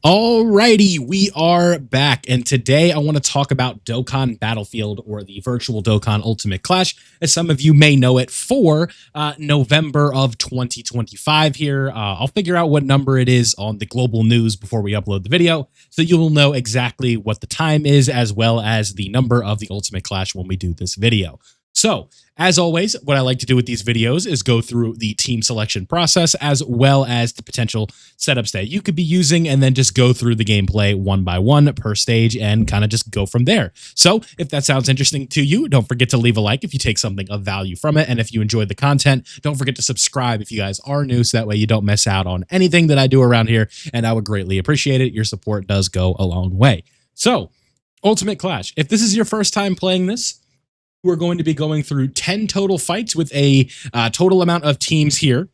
Alrighty, we are back, and today I want to talk about Dokkan Battlefield, or the virtual Dokkan Ultimate Clash, as some of you may know it, for November of 2025 here. I'll figure out what number it is on the global news before we upload the video, so you will know exactly what the time is, as well as the number of the Ultimate Clash when we do this video. So, as always, what I like to do with these videos is go through the team selection process as well as the potential setups that you could be using, and then just go through the gameplay one by one per stage and kind of just go from there. So if that sounds interesting to you, don't forget to leave a like if you take something of value from it. And if you enjoyed the content, don't forget to subscribe if you guys are new, so that way you don't miss out on anything that I do around here. And I would greatly appreciate it. Your support does go a long way. So, Ultimate Clash. If this is your first time playing this, we're going to be going through 10 total fights with a total amount of teams here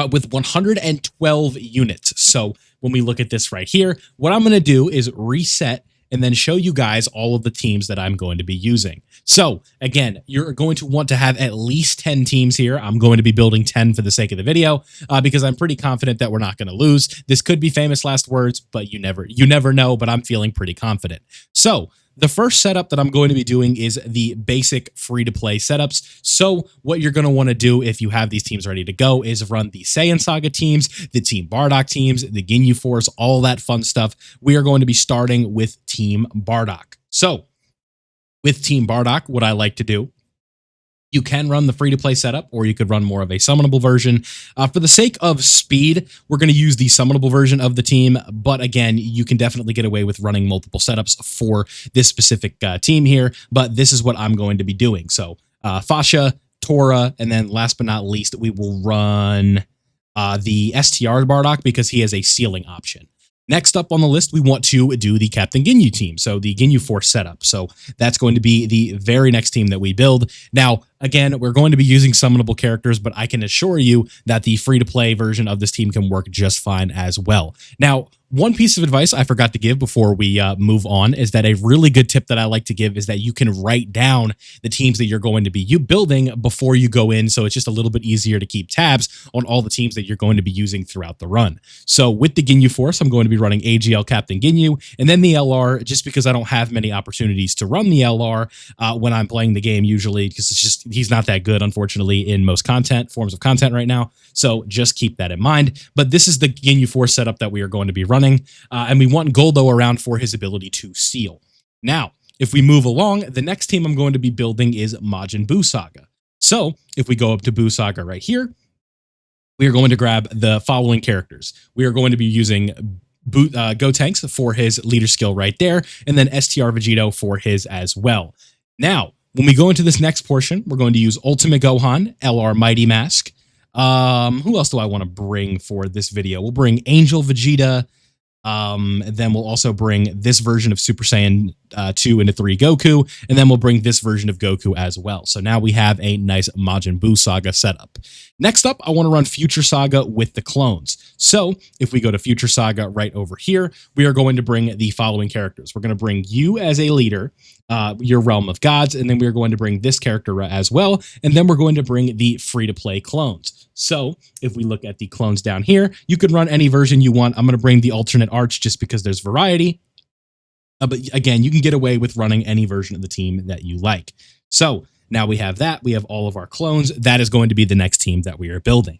with 112 units. So when we look at this right here, what I'm going to do is reset and then show you guys all of the teams that I'm going to be using. So again, you're going to want to have at least 10 teams here. I'm going to be building 10 for the sake of the video because I'm pretty confident that we're not going to lose. This could be famous last words, but you never know, but I'm feeling pretty confident. So the first setup that I'm going to be doing is the basic free-to-play setups. So what you're going to want to do if you have these teams ready to go is run the Saiyan Saga teams, the Team Bardock teams, the Ginyu Force, all that fun stuff. We are going to be starting with Team Bardock. So with Team Bardock, what I like to do, you can run the free-to-play setup, or you could run more of a summonable version. For the sake of speed, we're going to use the summonable version of the team, but again, you can definitely get away with running multiple setups for this specific team here, but this is what I'm going to be doing. So, Fasha, Tora, and then last but not least, we will run the STR Bardock because he has a sealing option. Next up on the list, we want to do the Captain Ginyu team, so the Ginyu Force setup. So that's going to be the very next team that we build. Now, again, we're going to be using summonable characters, but I can assure you that the free-to-play version of this team can work just fine as well. Now, one piece of advice I forgot to give before we move on is that a really good tip that I like to give is that you can write down the teams that you're going to be building before you go in, so it's just a little bit easier to keep tabs on all the teams that you're going to be using throughout the run. So with the Ginyu Force, I'm going to be running AGL Captain Ginyu, and then the LR, just because I don't have many opportunities to run the LR when I'm playing the game usually, because it's just, he's not that good, unfortunately, in most forms of content right now. So just keep that in mind. But this is the Ginyu Force setup that we are going to be running. And we want Goldo around for his ability to seal. Now, if we move along, the next team I'm going to be building is Majin Buu Saga. So if we go up to Buu Saga right here, we are going to grab the following characters. We are going to be using Gotenks for his leader skill right there, and then STR Vegito for his as well. Now, when we go into this next portion, we're going to use Ultimate Gohan, LR Mighty Mask. Who else do I want to bring for this video? We'll bring Angel Vegeta. Then we'll also bring this version of Super Saiyan 2 into 3 Goku, and then we'll bring this version of Goku as well. So now we have a nice Majin Buu Saga setup. Next up, I want to run Future Saga with the clones. So if we go to Future Saga right over here, we are going to bring the following characters. We're going to bring you as a leader, your Realm of Gods, and then we're going to bring this character as well, and then we're going to bring the free-to-play clones. So if we look at the clones down here, you could run any version you want. I'm going to bring the alternate arch just because there's variety. But again, you can get away with running any version of the team that you like. So now we have that. We have all of our clones. That is going to be the next team that we are building.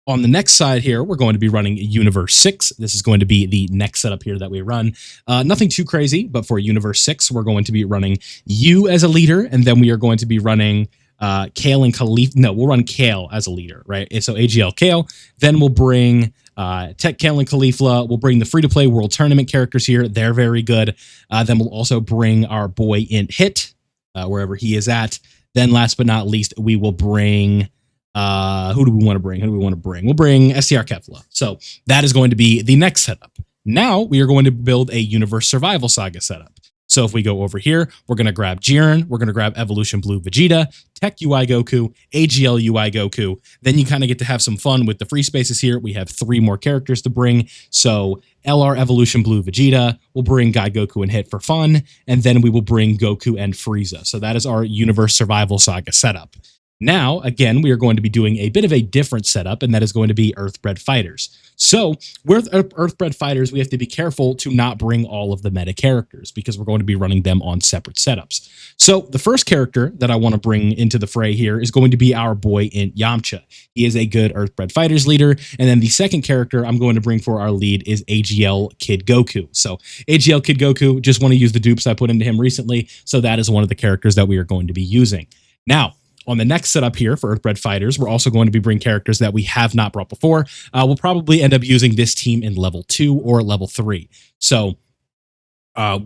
On the next side here, we're going to be running Universe 6. This is going to be the next setup here that we run. Nothing too crazy, but for Universe 6, we're going to be running you as a leader, and then we are going to be running Kale and Khalif. No, we'll run Kale as a leader, right? So AGL Kale. Then we'll bring Tech Kale and Khalifla. We'll bring the free-to-play World Tournament characters here. They're very good. Then we'll also bring our boy Int Hit, wherever he is at. Then last but not least, we will bring... who do we want to bring? We'll bring STR Kefla. So that is going to be the next setup. Now we are going to build a Universe Survival Saga setup. So if we go over here, we're going to grab Jiren, we're going to grab Evolution Blue Vegeta, Tech UI Goku, AGL UI Goku. Then you kind of get to have some fun with the free spaces here. We have 3 more characters to bring. So LR Evolution Blue Vegeta, we'll bring Guy Goku and Hit for fun, and then we will bring Goku and Frieza. So that is our Universe Survival Saga setup. Now, again, we are going to be doing a bit of a different setup, and that is going to be Earthbred Fighters. So with Earthbred Fighters, we have to be careful to not bring all of the meta characters because we're going to be running them on separate setups. So the first character that I want to bring into the fray here is going to be our boy Int Yamcha. He is a good Earthbred Fighters leader. And then the second character I'm going to bring for our lead is AGL Kid Goku. So AGL Kid Goku, just want to use the dupes I put into him recently. So that is one of the characters that we are going to be using. Now, on the next setup here for Earthbred Fighters, we're also going to be bringing characters that we have not brought before. We'll probably end up using this team in level 2 or level 3. So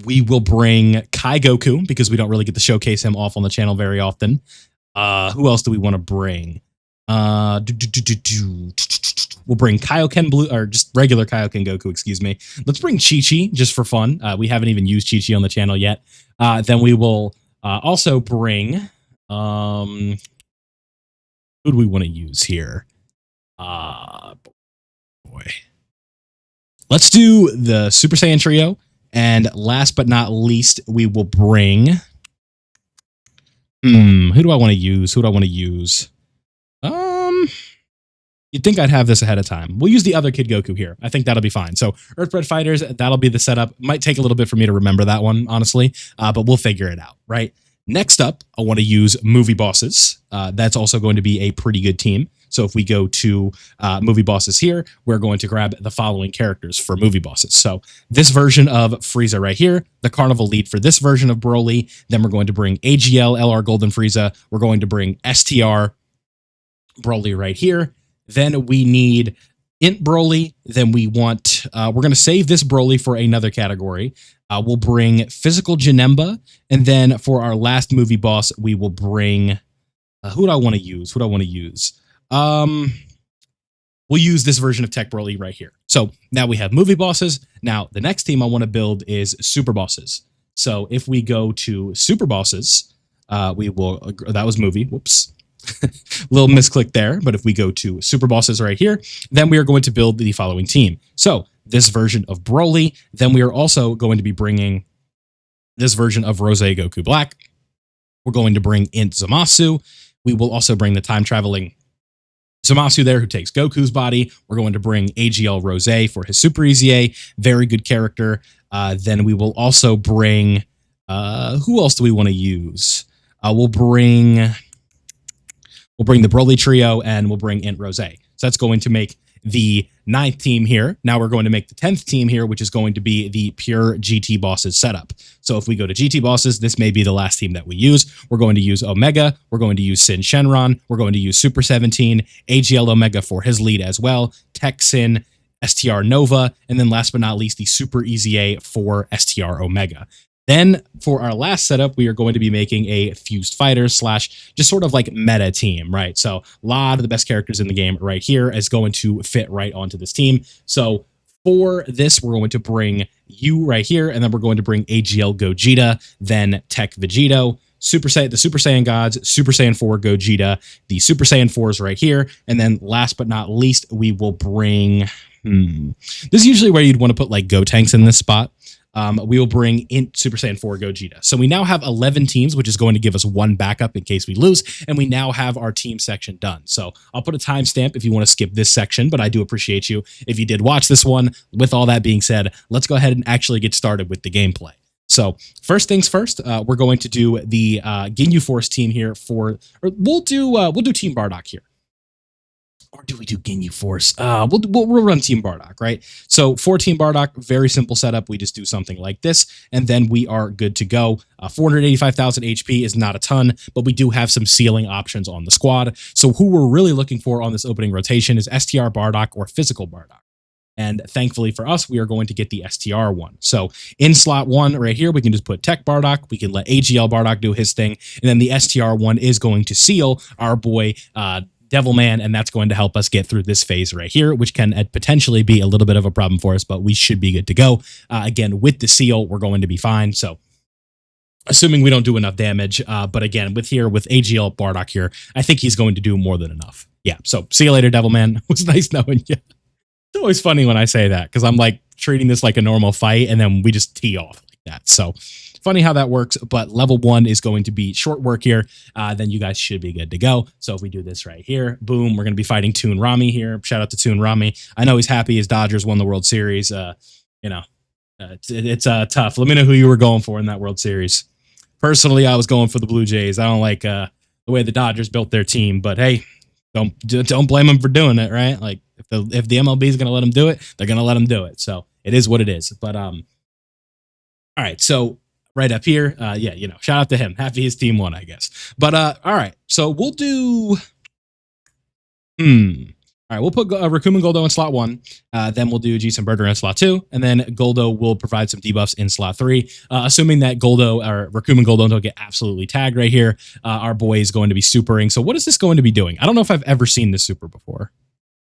we will bring Kai Goku because we don't really get to showcase him off on the channel very often. Who else do we want to bring? We'll bring Kaioken Blue, or just regular Kaioken Goku, excuse me. Let's bring Chi-Chi just for fun. We haven't even used Chi-Chi on the channel yet. Then we will also bring... who do we want to use here? Boy. Let's do the Super Saiyan Trio. And last but not least, we will bring... who do I want to use? You'd think I'd have this ahead of time. We'll use the other Kid Goku here. I think that'll be fine. So Earthbred Fighters, that'll be the setup. Might take a little bit for me to remember that one, honestly, but we'll figure it out, right? Next up, I want to use Movie Bosses. That's also going to be a pretty good team. So if we go to Movie Bosses here, we're going to grab the following characters for Movie Bosses. So this version of Frieza right here, the Carnival lead for this version of Broly. Then we're going to bring AGL LR Golden Frieza. We're going to bring STR Broly right here. Then we need Int Broly. Then we want, we're going to save this Broly for another category. We'll bring Physical Janemba. And then for our last movie boss, we will bring, who do I want to use? We'll use this version of Tech Broly right here. So now we have movie bosses. Now the next team I want to build is super bosses. So if we go to super bosses, we will, that was movie, whoops. Little misclick there, but if we go to super bosses right here, then we are going to build the following team. So this version of Broly, then we are also going to be bringing this version of Rose Goku Black. We're going to bring Int Zamasu. We will also bring the time-traveling Zamasu there who takes Goku's body. We're going to bring AGL Rose for his Super Easy A. Very good character. Then we will also bring... who else do we want to use? We'll bring the Broly trio, and we'll bring Int Rose. So that's going to make the 9th team here. Now we're going to make the 10th team here, which is going to be the pure GT bosses setup. So if we go to GT bosses, this may be the last team that we use. We're going to use Omega. We're going to use Sin Shenron. We're going to use Super 17, AGL Omega for his lead as well, Tech Sin, STR Nova, and then last but not least, the Super Easy A for STR Omega. Then for our last setup, we are going to be making a Fused Fighters / just sort of like meta team, right? So a lot of the best characters in the game right here is going to fit right onto this team. So for this, we're going to bring you right here, and then we're going to bring AGL Gogeta, then Tech Vegito, the Super Saiyan Gods, Super Saiyan 4 Gogeta, the Super Saiyan 4s right here, and then last but not least, we will bring... This is usually where you'd want to put like Gotenks in this spot. We will bring in Super Saiyan 4 Gogeta. So we now have 11 teams, which is going to give us one backup in case we lose, and we now have our team section done. So I'll put a timestamp if you want to skip this section, but I do appreciate you if you did watch this one. With all that being said, let's go ahead and actually get started with the gameplay. So first things first, we're going to do the Ginyu Force team here we'll do Team Bardock here. Or do we do Ginyu Force? We'll run Team Bardock, right? So for Team Bardock, very simple setup. We just do something like this, and then we are good to go. 485,000 HP is not a ton, but we do have some ceiling options on the squad. So who we're really looking for on this opening rotation is STR Bardock or Physical Bardock. And thankfully for us, we are going to get the STR one. So in slot 1 right here, we can just put Tech Bardock. We can let AGL Bardock do his thing. And then the STR one is going to seal our boy Devilman, and that's going to help us get through this phase right here, which can potentially be a little bit of a problem for us, but we should be good to go. Again, with the seal, we're going to be fine. So assuming we don't do enough damage, but again, with AGL Bardock here, I think he's going to do more than enough. Yeah, so see you later, Devilman. It was nice knowing you. It's always funny when I say that, because I'm like treating this like a normal fight, and then we just tee off like that. So funny how that works, but level 1 is going to be short work here. Then you guys should be good to go. So if we do this right here, boom, we're going to be fighting Toon Rami here. Shout out to Toon Rami. I know he's happy his Dodgers won the World Series. It's tough. Let me know who you were going for in that World Series. Personally, I was going for the Blue Jays. I don't like the way the Dodgers built their team, but hey, don't blame them for doing it, right? Like if the MLB is going to let them do it, they're going to let them do it. So it is what it is. But all right, so right up here, shout out to him. Happy his team won, I guess. But all right, so we'll do. All right, we'll put Raccoon Goldo in slot 1. Then we'll do Jason Berger in slot 2. And then Goldo will provide some debuffs in slot 3. Assuming that Goldo or Raccoon and Goldo don't get absolutely tagged right here, our boy is going to be supering. So what is this going to be doing? I don't know if I've ever seen this super before.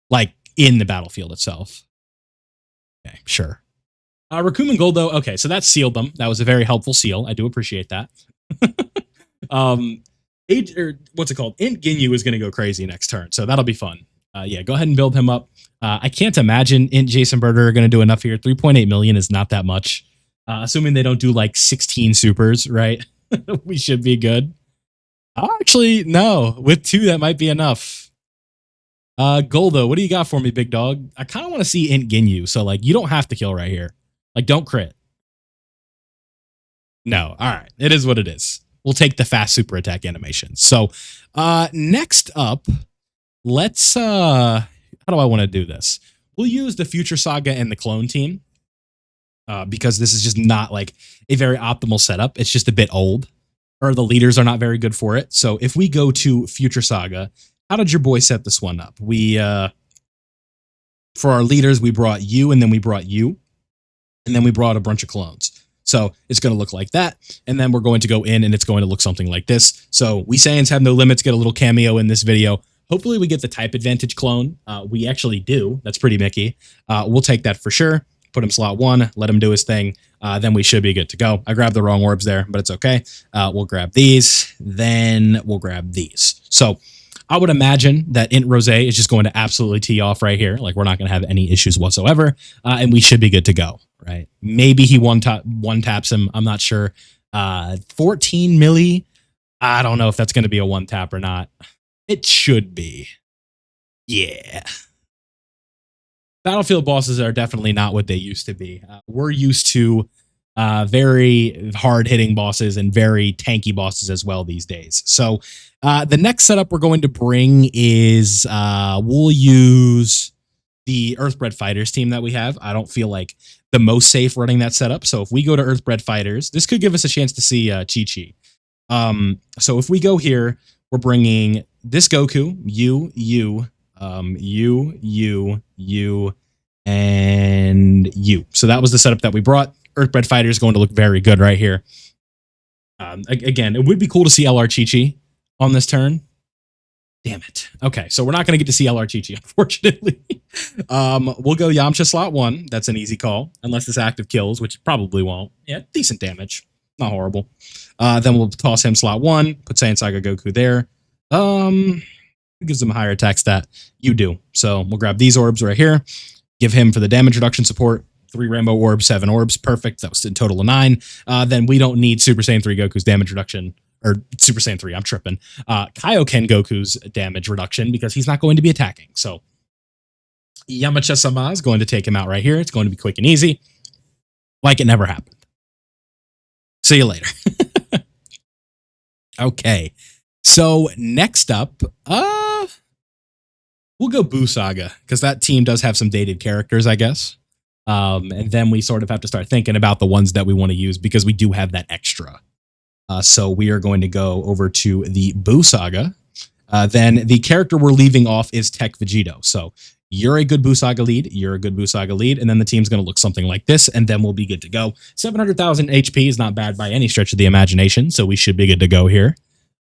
Like in the battlefield itself. Okay, sure. Raccoon and Goldo, okay, so that sealed them. That was a very helpful seal. I do appreciate that. What's it called? Int Ginyu is going to go crazy next turn, so that'll be fun. Go ahead and build him up. I can't imagine Int Jason Berger are going to do enough here. 3.8 million is not that much. Assuming they don't do like 16 supers, right? We should be good. Actually, no. With 2, that might be enough. Goldo, what do you got for me, big dog? I kind of want to see Int Ginyu, so like you don't have to kill right here. Like, don't crit. No, all right. It is what it is. We'll take the fast super attack animation. So next up, let's how do I want to do this? We'll use the Future Saga and the clone team because this is just not like a very optimal setup. It's just a bit old, or the leaders are not very good for it. So if we go to Future Saga, how did your boy set this one up? We for our leaders, we brought you, and then we brought you, and then we brought a bunch of clones. So it's going to look like that. And then we're going to go in and it's going to look something like this. So we Saiyans have no limits, get a little cameo in this video. Hopefully we get the type advantage clone. We actually do. That's pretty Mickey. We'll take that for sure. Put him slot 1, let him do his thing. Then we should be good to go. I grabbed the wrong orbs there, but it's okay. We'll grab these. Then we'll grab these. So I would imagine that Int Rose is just going to absolutely tee off right here. Like we're not going to have any issues whatsoever. And we should be good to go, right? Maybe he one taps him. I'm not sure. 14 milli. I don't know if that's going to be a one tap or not. It should be. Yeah. Battlefield bosses are definitely not what they used to be. We're used to very hard-hitting bosses and very tanky bosses as well these days. So the next setup we're going to bring is we'll use the Earthbred Fighters team that we have. I don't feel like the most safe running that setup. So if we go to Earthbred Fighters, this could give us a chance to see Chi-Chi. So if we go here, we're bringing this Goku, you, and you. So that was the setup that we brought. Earthbred Fighter is going to look very good right here. Again, it would be cool to see LR Chi-Chi on this turn. Damn it. Okay, so we're not going to get to see LR Chi-Chi, unfortunately. We'll go Yamcha slot 1. That's an easy call, unless this active kills, which probably won't. Yeah, decent damage. Not horrible. Then we'll toss him slot 1, put Saiyan Saga Goku there. Who gives him a higher attack stat? You do. So we'll grab these orbs right here. Give him for the damage reduction support. 3 rainbow orbs, 7 orbs. Perfect. That was a total of 9. Then we don't need Super Saiyan 3 Goku's damage reduction. Or Super Saiyan 3, I'm tripping. Kaioken Goku's damage reduction because he's not going to be attacking. So Yamcha-sama is going to take him out right here. It's going to be quick and easy. Like it never happened. See you later. Okay. So next up, we'll go Buu Saga because that team does have some dated characters, I guess. And then we sort of have to start thinking about the ones that we want to use because we do have that extra. So we are going to go over to the Buu Saga. Then the character we're leaving off is Tech Vegito. So you're a good Buu Saga lead. You're a good Buu Saga lead. And then the team's going to look something like this. And then we'll be good to go. 700,000 HP is not bad by any stretch of the imagination. So we should be good to go here.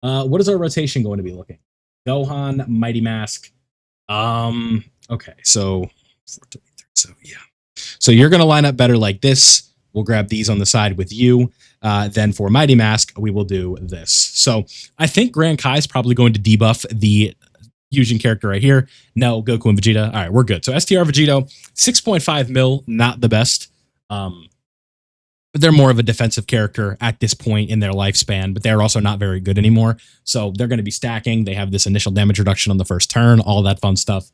What is our rotation going to be looking? Gohan, Mighty Mask. Okay, so yeah. So you're going to line up better like this. We'll grab these on the side with you. Then for Mighty Mask, we will do this. So I think Grand Kai is probably going to debuff the fusion character right here. No, Goku and Vegeta. All right, we're good. So STR Vegito, 6.5 mil, not the best. they're more of a defensive character at this point in their lifespan, but they're also not very good anymore. So they're going to be stacking. They have this initial damage reduction on the first turn, all that fun stuff.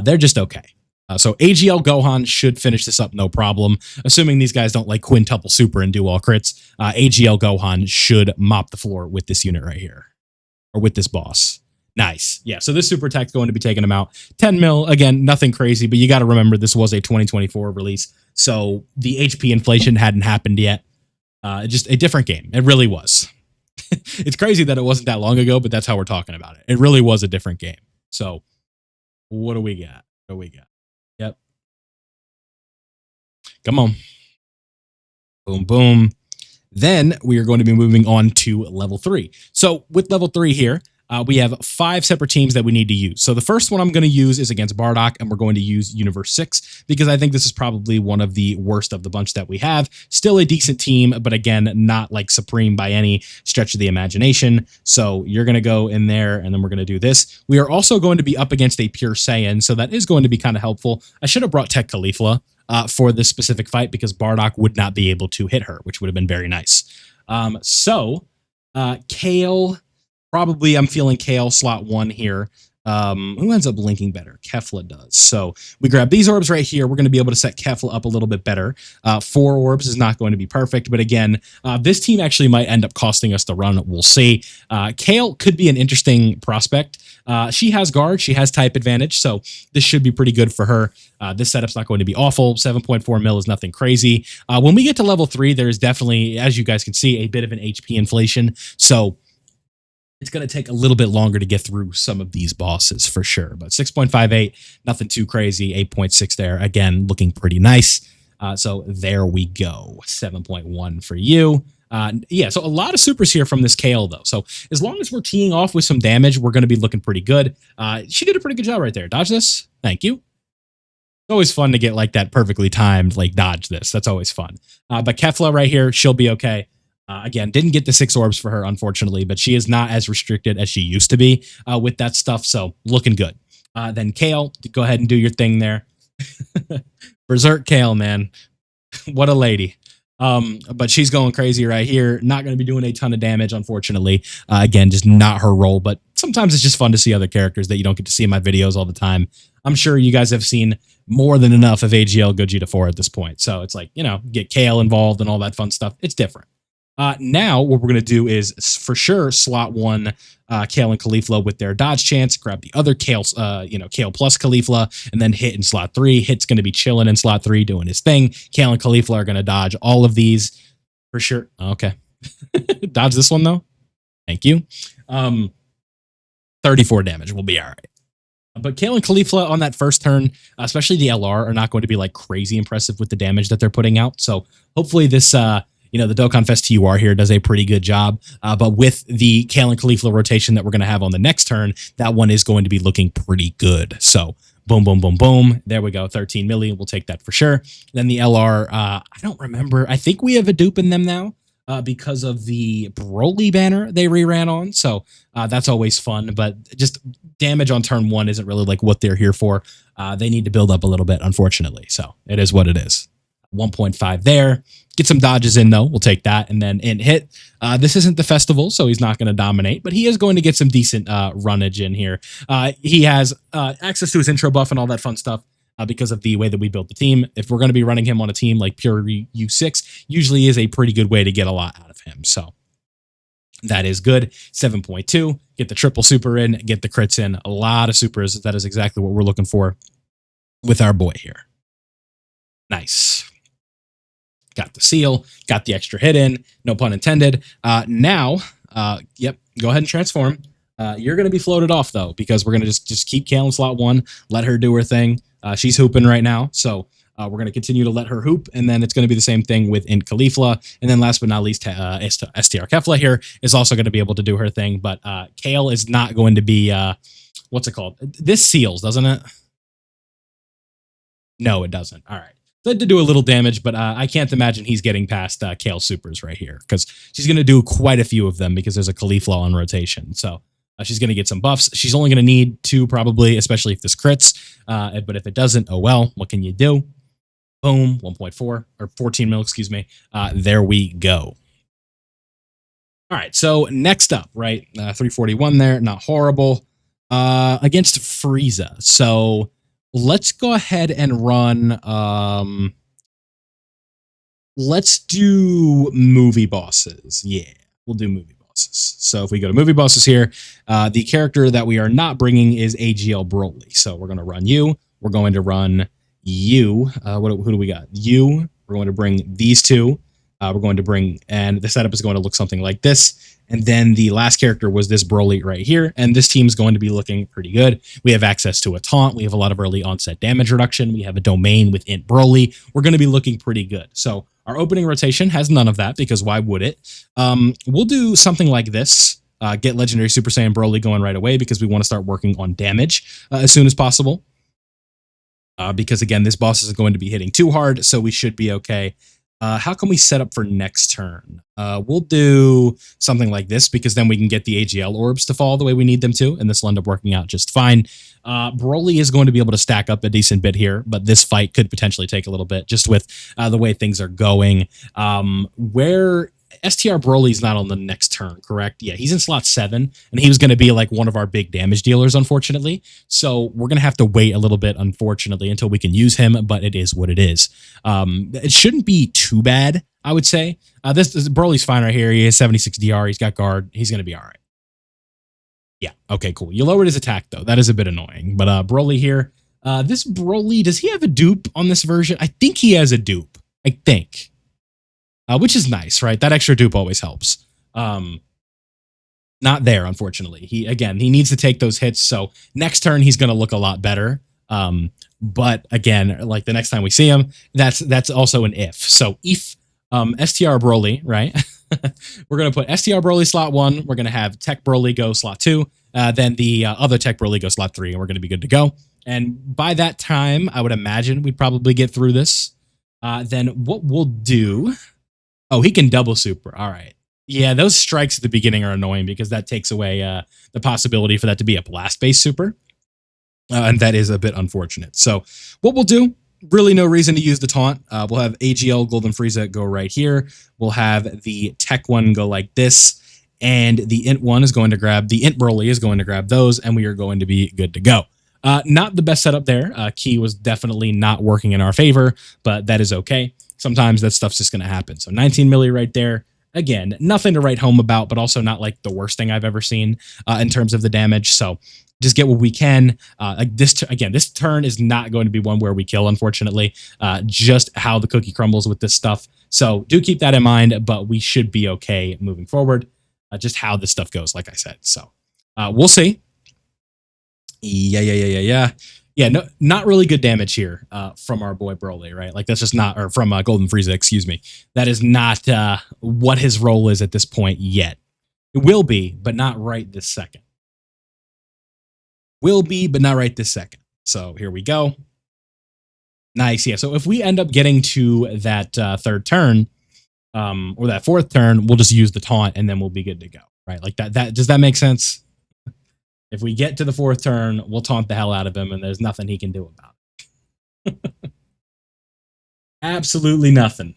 They're just okay. So AGL Gohan should finish this up no problem. Assuming these guys don't like quintuple super and do all crits, AGL Gohan should mop the floor with this unit right here, or with this boss. Nice. Yeah, so this super attack's going to be taking him out. 10 mil, again, nothing crazy, but you got to remember this was a 2024 release, so the HP inflation hadn't happened yet. Just a different game. It really was. It's crazy that it wasn't that long ago, but that's how we're talking about it. It really was a different game. So what do we got? What do we got? Yep. Come on. Boom, boom. Then we are going to be moving on to level 3. So with level 3 here, we have 5 separate teams that we need to use. So the first one I'm going to use is against Bardock, and we're going to use Universe 6 because I think this is probably one of the worst of the bunch that we have. Still a decent team, but again, not like supreme by any stretch of the imagination. So you're going to go in there, and then we're going to do this. We are also going to be up against a Pure Saiyan, so that is going to be kind of helpful. I should have brought Tech Caulifla for this specific fight because Bardock would not be able to hit her, which would have been very nice. Kale... Probably I'm feeling Kale slot 1 here. Who ends up linking better? Kefla does. So we grab these orbs right here. We're going to be able to set Kefla up a little bit better. 4 orbs is not going to be perfect. But again, this team actually might end up costing us the run. We'll see. Kale could be an interesting prospect. She has guard. She has type advantage. So this should be pretty good for her. This setup's not going to be awful. 7.4 mil is nothing crazy. When we get to level 3, there is definitely, as you guys can see, a bit of an HP inflation. So it's going to take a little bit longer to get through some of these bosses for sure. But 6.58, nothing too crazy. 8.6 there. Again, looking pretty nice. So there we go. 7.1 for you. Yeah, so a lot of supers here from this Kale, though. So as long as we're teeing off with some damage, we're going to be looking pretty good. She did a pretty good job right there. Dodge this. Thank you. It's always fun to get like that perfectly timed, like dodge this. That's always fun. But Kefla right here, she'll be okay. Again, didn't get the 6 orbs for her, unfortunately, but she is not as restricted as she used to be with that stuff, so looking good. Then Kale, go ahead and do your thing there. Berserk Kale, man. What a lady. But she's going crazy right here. Not going to be doing a ton of damage, unfortunately. Again, just not her role, but sometimes it's just fun to see other characters that you don't get to see in my videos all the time. I'm sure you guys have seen more than enough of AGL Gogeta 4 at this point, so it's like, you know, get Kale involved and all that fun stuff. It's different. Now, what we're going to do is, for sure, slot 1 Kale and Caulifla with their dodge chance, grab the other Kale, Kale plus Caulifla, and then hit in slot 3. Hit's going to be chilling in slot 3, doing his thing. Kale and Caulifla are going to dodge all of these for sure. Okay. Dodge this one, though. Thank you. 34 damage. We'll be all right. But Kale and Caulifla on that first turn, especially the LR, are not going to be like crazy impressive with the damage that they're putting out. So hopefully this... the Dokkan Fest TUR here does a pretty good job. But with the Kale and Caulifla rotation that we're going to have on the next turn, that one is going to be looking pretty good. So boom, boom, boom, boom. There we go. 13 million. We'll take that for sure. Then the LR, I don't remember. I think we have a dupe in them now because of the Broly banner they reran on. So that's always fun. But just damage on turn 1 isn't really like what they're here for. They need to build up a little bit, unfortunately. So it is what it is. 1.5 there. Get some dodges in, though. We'll take that. And then in hit. This isn't the festival, so he's not going to dominate, but he is going to get some decent runnage in here. He has access to his intro buff and all that fun stuff because of the way that we built the team. If we're going to be running him on a team like Pure U6, usually is a pretty good way to get a lot out of him. So that is good. 7.2. Get the triple super in. Get the crits in. A lot of supers. That is exactly what we're looking for with our boy here. Nice. Got the seal, got the extra hit in, no pun intended. Now, yep, go ahead and transform. You're going to be floated off, though, because we're going to just keep Kale in slot 1, let her do her thing. She's hooping right now, so we're going to continue to let her hoop, and then it's going to be the same thing with Int Caulifla. And then last but not least, STR Kefla here is also going to be able to do her thing, but Kale is not going to be, what's it called? This seals, doesn't it? No, it doesn't. All right. So to do a little damage, but I can't imagine he's getting past Kale supers right here because she's going to do quite a few of them because there's a Caulifla on rotation. So she's going to get some buffs. She's only going to need 2 probably, especially if this crits. But if it doesn't, oh well, what can you do? Boom, 1.4 or 14 mil, excuse me. There we go. All right, so next up, right, 341 there, not horrible. Against Frieza. So let's go ahead and run. Let's do movie bosses. Yeah, we'll do movie bosses. So if we go to movie bosses here, the character that we are not bringing is AGL Broly. So we're going to run you. We're going to run you. Who do we got? You. We're going to bring these two. We're going to bring, and the setup is going to look something like this. And then the last character was this Broly right here. And this team is going to be looking pretty good. We have access to a taunt. We have a lot of early onset damage reduction. We have a domain with Int Broly. We're going to be looking pretty good. So our opening rotation has none of that because why would it? We'll do something like this. Get Legendary Super Saiyan Broly going right away because we want to start working on damage as soon as possible. Because again, this boss isn't going to be hitting too hard, so we should be okay. How can we set up for next turn? We'll do something like this because then we can get the AGL orbs to fall the way we need them to, and this will end up working out just fine. Broly is going to be able to stack up a decent bit here, but this fight could potentially take a little bit just with the way things are going. Where STR Broly's not on the next turn, correct? Yeah, he's in slot 7, and he was going to be like one of our big damage dealers, unfortunately. So we're going to have to wait a little bit, unfortunately, until we can use him, but it is what it is. It shouldn't be too bad, I would say. This Broly's fine right here. He has 76 DR. He's got guard. He's going to be all right. Yeah, okay, cool. You lowered his attack, though. That is a bit annoying. But Broly here, this Broly, does he have a dupe on this version? I think he has a dupe. I think. Which is nice, right? That extra dupe always helps. Not there, unfortunately. He needs to take those hits. So next turn, he's going to look a lot better. But again, like the next time we see him, that's also an if. So if STR Broly, right? We're going to put STR Broly slot 1. We're going to have Tech Broly go slot 2. Then the other Tech Broly go slot 3, and we're going to be good to go. And by that time, I would imagine we'd probably get through this. Then what we'll do... Oh, he can double super. All right. Yeah, those strikes at the beginning are annoying because that takes away the possibility for that to be a blast-based super. And that is a bit unfortunate. So what we'll do, really no reason to use the taunt. We'll have AGL Golden Frieza go right here. We'll have the Tech one go like this. And the Int one is going to grab, the Int Broly is going to grab those, and we are going to be good to go. Not the best setup there. Key was definitely not working in our favor, but that is okay. Sometimes that stuff's just going to happen. So 19 milli right there. Again, nothing to write home about, but also not like the worst thing I've ever seen in terms of the damage. So just get what we can. Like this turn is not going to be one where we kill, unfortunately. Just how the cookie crumbles with this stuff. So do keep that in mind, but we should be okay moving forward. Just how this stuff goes, like I said. So we'll see. Yeah, no, not really good damage here from our boy Broly, right? Like that's just not, or from Golden Frieza, excuse me. That is not what his role is at this point yet. It will be, but not right this second. Will be, but not right this second. So here we go. Nice, yeah. So if we end up getting to that third turn, or that fourth turn, we'll just use the taunt and then we'll be good to go, right? Like that. Does that make sense? If we get to the fourth turn, we'll taunt the hell out of him, and there's nothing he can do about it. Absolutely nothing.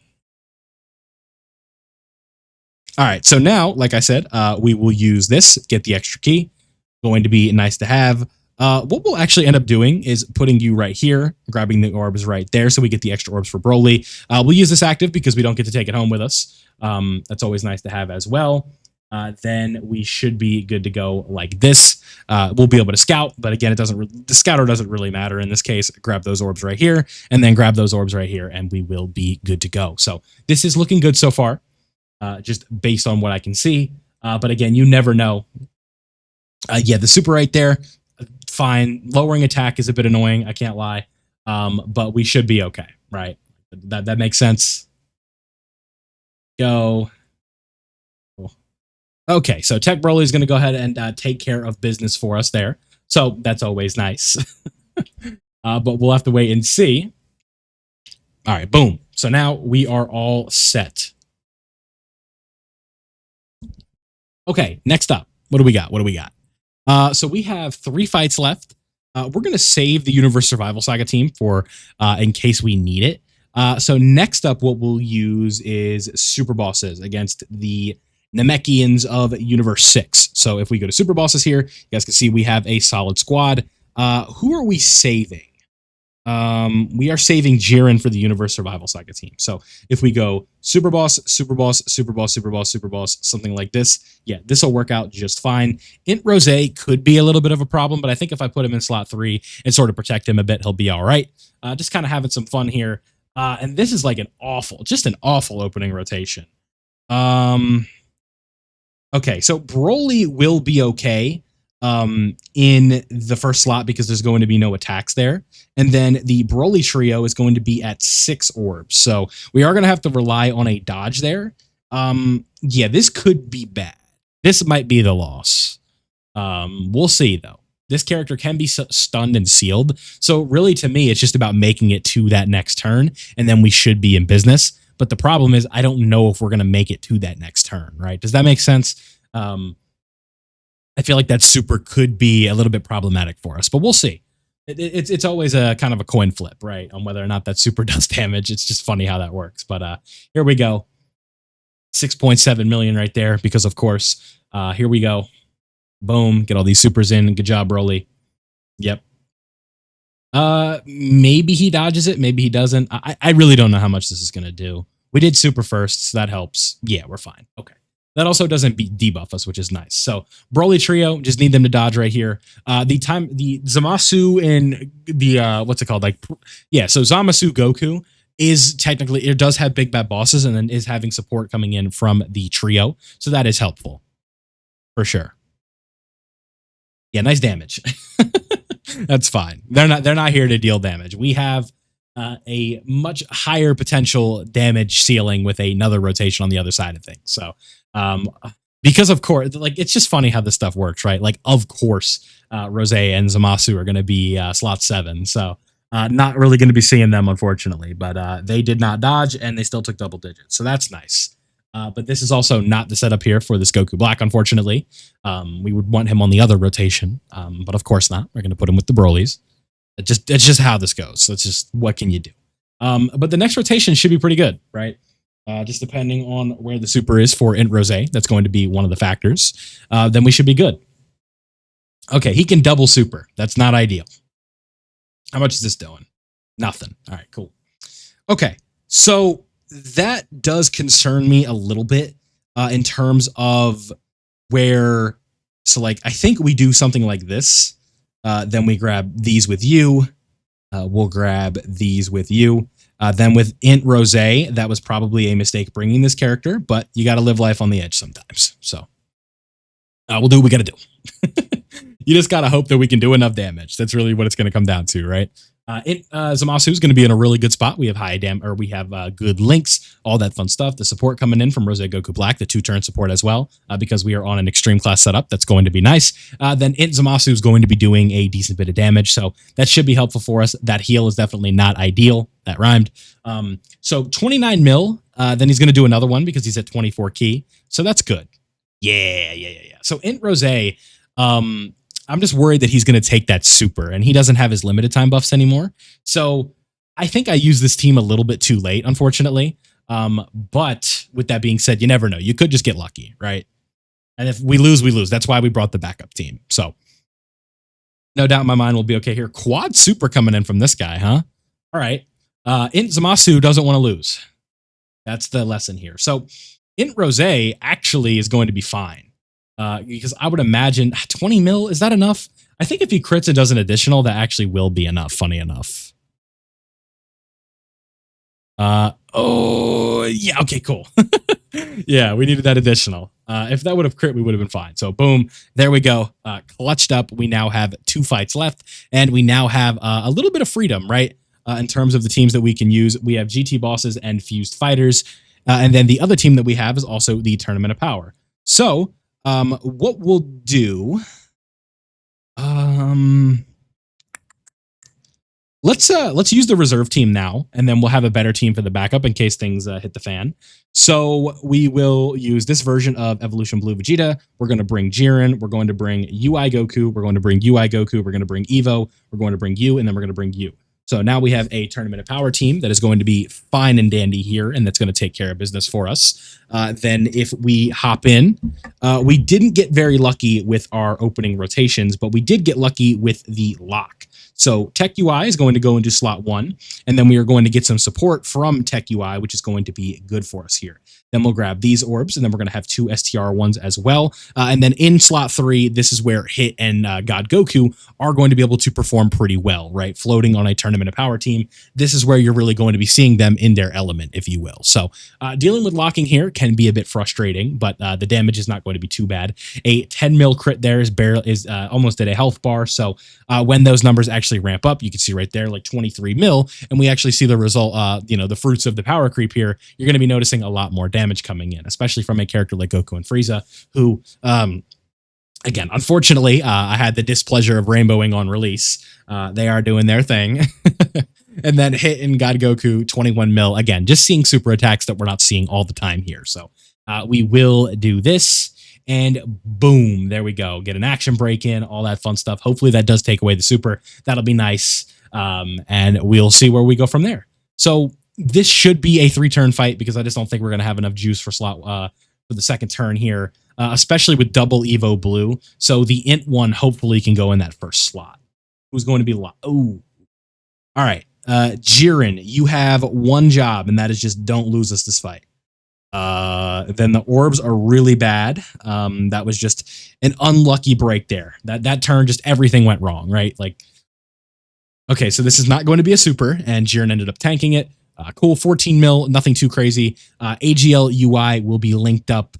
All right, so now, like I said, we will use this, get the extra key. Going to be nice to have. What we'll actually end up doing is putting you right here, grabbing the orbs right there, so we get the extra orbs for Broly. We'll use this active because we don't get to take it home with us. That's always nice to have as well. Then we should be good to go like this. We'll be able to scout, but again, the scouter doesn't really matter in this case. Grab those orbs right here, and then grab those orbs right here, and we will be good to go. So this is looking good so far, just based on what I can see. But again, you never know. Yeah, the super right there, fine. Lowering attack is a bit annoying, I can't lie. But we should be okay, right? That makes sense. Go. Okay, so Tech Broly is going to go ahead and take care of business for us there. So that's always nice. But we'll have to wait and see. All right, boom. So now we are all set. Okay, next up. What do we got? So we have 3 fights left. We're going to save the Universe Survival Saga team for in case we need it. So next up, what we'll use is super bosses against the Namekians of Universe 6. So if we go to super bosses here, you guys can see we have a solid squad. Who are we saving? We are saving Jiren for the Universe Survival Saga team. So if we go super boss, super boss, super boss, super boss, super boss, something like this, yeah, this will work out just fine. Int Rose could be a little bit of a problem, but I think if I put him in slot 3 and sort of protect him a bit, he'll be all right. Just kind of having some fun here. And this is like just an awful opening rotation. Okay, so Broly will be okay in the first slot because there's going to be no attacks there. And then the Broly trio is going to be at 6 orbs. So we are going to have to rely on a dodge there. Yeah, this could be bad. This might be the loss. We'll see, though. This character can be stunned and sealed. So really, to me, it's just about making it to that next turn, and then we should be in business. But the problem is I don't know if we're going to make it to that next turn, right? Does that make sense? I feel like that super could be a little bit problematic for us, but we'll see. It's always a kind of a coin flip, right? On whether or not that super does damage. It's just funny how that works. But here we go. 6.7 million right there because, of course, here we go. Boom. Get all these supers in. Good job, Broly. Yep. Maybe he dodges it. Maybe he doesn't. I really don't know how much this is going to do. We did super first, so that helps. Yeah, we're fine. Okay. That also doesn't debuff us, which is nice. So Broly trio, just need them to dodge right here. The Zamasu and the what's it called? So Zamasu Goku is technically, it does have big bad bosses and then is having support coming in from the trio. So that is helpful for sure. Yeah, nice damage. That's fine. They're not here to deal damage. We have a much higher potential damage ceiling with another rotation on the other side of things. So because of course, like, it's just funny how this stuff works, right? Like, of course, Rose and Zamasu are going to be slot 7. So not really going to be seeing them, unfortunately, but they did not dodge and they still took double digits. So that's nice. But this is also not the setup here for this Goku Black, unfortunately. We would want him on the other rotation, but of course not. We're going to put him with the Brolys. It's just how this goes. That's just, what can you do? But the next rotation should be pretty good, right? Just depending on where the super is for Int Rose, that's going to be one of the factors. Then we should be good. Okay, he can double super. That's not ideal. How much is this doing? Nothing. All right, cool. Okay, so that does concern me a little bit in terms of where, so like, I think we do something like this. Then we grab these with you. We'll grab these with you. Then with Int Rose, that was probably a mistake bringing this character, but you got to live life on the edge sometimes. So we'll do what we got to do. You just got to hope that we can do enough damage. That's really what it's going to come down to, right? Zamasu is going to be in a really good spot. We have we have good links, all that fun stuff. The support coming in from Rose Goku Black, the 2-turn support as well, because we are on an extreme class setup. That's going to be nice. Then Zamasu is going to be doing a decent bit of damage, so that should be helpful for us. That heal is definitely not ideal. That rhymed. So 29 mil. Then he's going to do another one because he's at 24 key. So that's good. Yeah. So Int Rose, I'm just worried that he's going to take that super, and he doesn't have his limited time buffs anymore. So I think I used this team a little bit too late, unfortunately. But with that being said, you never know. You could just get lucky, right? And if we lose, we lose. That's why we brought the backup team. So no doubt in my mind we'll be okay here. Quad super coming in from this guy, huh? All right. Int Zamasu doesn't want to lose. That's the lesson here. So Int Rose actually is going to be fine. Because I would imagine 20 mil, is that enough? I think if he crits and does an additional, that actually will be enough, funny enough. Oh, yeah, okay, cool. Yeah, we needed that additional. If that would have crit, we would have been fine. So boom, there we go. Clutched up. We now have 2 fights left, and we now have a little bit of freedom, right? In terms of the teams that we can use. We have GT bosses and fused fighters. And then the other team that we have is also the Tournament of Power. So what we'll do, let's use the reserve team now, and then we'll have a better team for the backup in case things hit the fan. So we will use this version of Evolution Blue Vegeta. We're going to bring Jiren. We're going to bring UI Goku. We're going to bring UI Goku. We're going to bring Evo. We're going to bring you, and then we're going to bring you. So now we have a Tournament of Power team that is going to be fine and dandy here, and that's going to take care of business for us. Then if we hop in, we didn't get very lucky with our opening rotations, but we did get lucky with the lock. So Tech UI is going to go into slot 1, and then we are going to get some support from Tech UI, which is going to be good for us here. Then we'll grab these orbs, and then we're going to have 2 STR ones as well. And then in slot 3, this is where Hit and God Goku are going to be able to perform pretty well, right? Floating on a Tournament of Power team, this is where you're really going to be seeing them in their element, if you will. So dealing with locking here can be a bit frustrating, but the damage is not going to be too bad. A 10 mil crit there is almost at a health bar. So when those numbers actually ramp up, you can see right there, like 23 mil, and we actually see the result, the fruits of the power creep here. You're going to be noticing a lot more damage coming in, especially from a character like Goku and Frieza, who, again, unfortunately, I had the displeasure of rainbowing on release. They are doing their thing. And then Hit and God Goku, 21 mil. Again, just seeing super attacks that we're not seeing all the time here. So we will do this. And boom, there we go. Get an action break in, all that fun stuff. Hopefully that does take away the super. That'll be nice. And we'll see where we go from there. So this should be a 3-turn fight because I just don't think we're going to have enough juice for slot for the second turn here, especially with double Evo Blue. So the Int one hopefully can go in that first slot. Who's going to be oh, all right. Jiren, you have one job, and that is just don't lose us this fight. Then the orbs are really bad. That was just an unlucky break there. That turn, just everything went wrong, right? Like, okay, so this is not going to be a super, and Jiren ended up tanking it. Cool, 14 mil, nothing too crazy. AGL UI will be linked up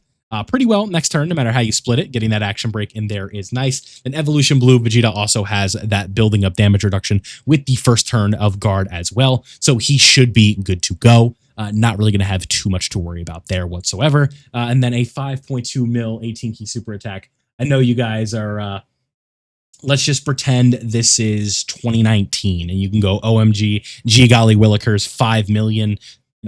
pretty well next turn, no matter how you split it. Getting that action break in there is nice. And Evolution Blue, Vegeta also has that building up damage reduction with the first turn of guard as well. So he should be good to go. Not really going to have too much to worry about there whatsoever. And then a 5.2 mil 18 key super attack. I know you guys are... let's just pretend this is 2019 and you can go OMG, gee golly willikers, 5 million. You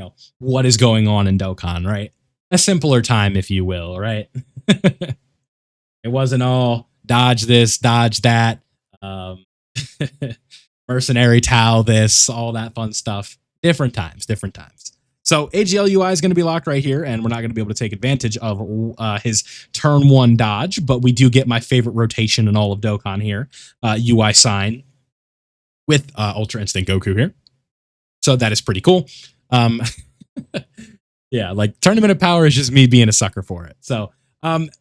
know, what is going on in Dokkan, right? A simpler time, if you will, right? It wasn't all dodge this, dodge that, mercenary Tao this, all that fun stuff. Different times, different times. So AGL UI is going to be locked right here, and we're not going to be able to take advantage of his turn 1 dodge, but we do get my favorite rotation in all of Dokkan here, UI sign with Ultra Instinct Goku here. So that is pretty cool. Yeah, like Tournament of Power is just me being a sucker for it. So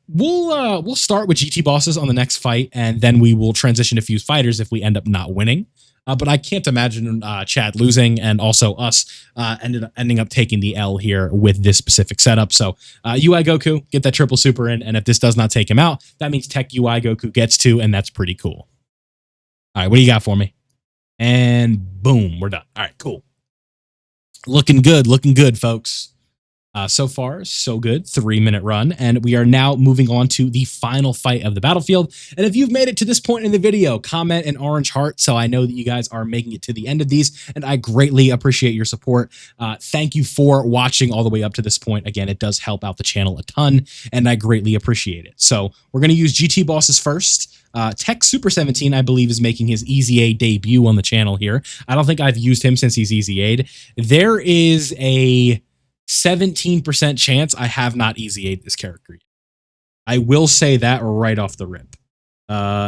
we'll start with GT bosses on the next fight, and then we will transition to Fuse Fighters if we end up not winning. But I can't imagine Chad losing, and also us ending up taking the L here with this specific setup. So UI Goku, get that triple super in, and if this does not take him out, that means Tech UI Goku gets 2, and that's pretty cool. All right, what do you got for me? And boom, we're done. All right, cool. Looking good, folks. So far, so good. 3-minute run. And we are now moving on to the final fight of the battlefield. And if you've made it to this point in the video, comment an orange heart so I know that you guys are making it to the end of these. And I greatly appreciate your support. Thank you for watching all the way up to this point. Again, it does help out the channel a ton, and I greatly appreciate it. So we're going to use GT bosses first. Tech Super 17, I believe, is making his Easy A debut on the channel here. I don't think I've used him since he's Easy A'd. There is a 17% chance I have not Easy A'd this character. I will say that right off the rip.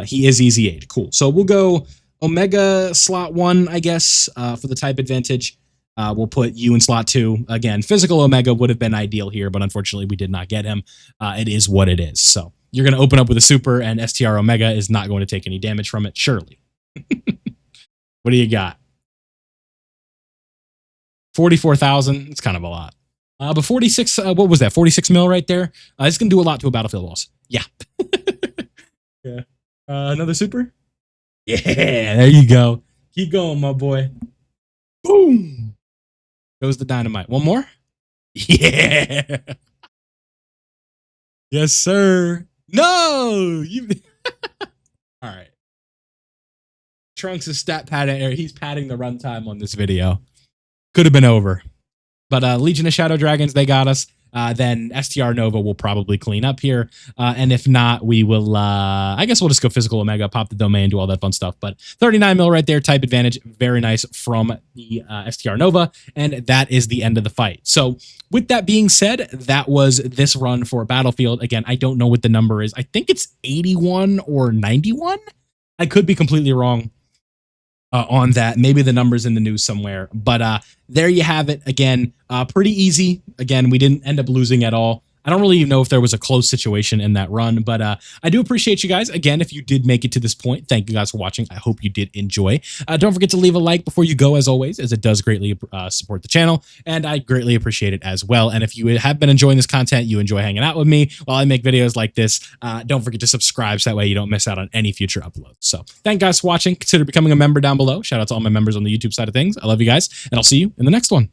He is Easy A'd. Cool. So we'll go Omega slot 1, I guess, for the type advantage. We'll put you in slot 2. Again, physical Omega would have been ideal here, but unfortunately we did not get him. It is what it is. So you're going to open up with a super, and STR Omega is not going to take any damage from it, surely. What do you got? 44,000. It's kind of a lot. But 46, what was that? 46 mil right there. It's going to do a lot to a battlefield boss. Yeah. Yeah. Another super? Yeah, there you go. Keep going, my boy. Boom. Goes the dynamite. One more? Yeah. Yes, sir. No. You. All right. Trunks is stat padding. He's padding the runtime on this video. Could have been over. But Legion of Shadow Dragons, they got us. then STR Nova will probably clean up here. And if not, we will, I guess we'll just go physical Omega, pop the domain, do all that fun stuff. But 39 mil right there, type advantage. Very nice from the STR Nova. And that is the end of the fight. So with that being said, that was this run for Battlefield. Again, I don't know what the number is. I think it's 81 or 91. I could be completely wrong on that. Maybe the number's in the news somewhere. But there you have it. Again, pretty easy. Again, we didn't end up losing at all. I don't really know if there was a close situation in that run, but I do appreciate you guys. Again, if you did make it to this point, thank you guys for watching. I hope you did enjoy. Don't forget to leave a like before you go, as always, as it does greatly support the channel, and I greatly appreciate it as well. And if you have been enjoying this content, you enjoy hanging out with me while I make videos like this, don't forget to subscribe so that way you don't miss out on any future uploads. So thank you guys for watching. Consider becoming a member down below. Shout out to all my members on the YouTube side of things. I love you guys, and I'll see you in the next one.